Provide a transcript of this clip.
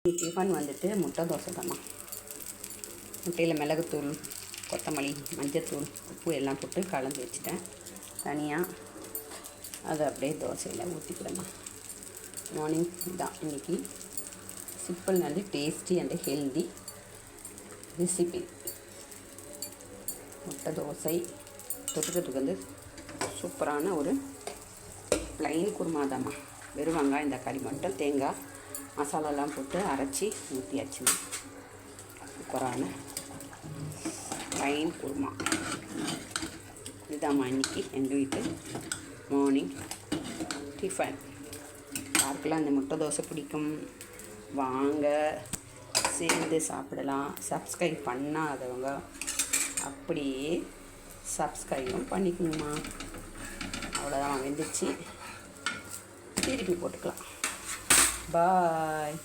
Tiffin வந்துட்டு முட்டை தோசை தாம்மா. முட்டையில் மிளகுத்தூள், கொத்தமல்லி, மஞ்சத்தூள், உப்பு எல்லாம் போட்டு கலந்து வச்சுட்டேன் தனியாக. அதை அப்படியே தோசையில் ஊற்றிக்கிடமா. மார்னிங் தான் இன்றைக்கி simple and tasty and healthy recipe. முட்டை தோசை தொட்டுக்கிறதுக்கு வந்து சூப்பரான ஒரு ப்ளைன் குருமா தாம்மா. வெறும் வெங்காயம் தக்காளி மட்டும் தேங்காய் மசாலாலாம் போட்டு அரைச்சி ஊற்றியாச்சுங்க. சூப்பரான ப்ளைன் குருமா இதுதாம்மா இன்றைக்கி எங்கள் வீட்டு மார்னிங் டிஃபன். யாருக்கெல்லாம் இந்த முட்டை தோசை பிடிக்கும் வாங்க சேர்ந்து சாப்பிடலாம். சப்ஸ்கிரைப் பண்ணாதவங்க அப்படியே சப்ஸ்கிரைபும் பண்ணிக்கணுமா. அவ்வளோதான், வெந்துச்சு. திருப்பி போட்டுக்கலாம். பாய்.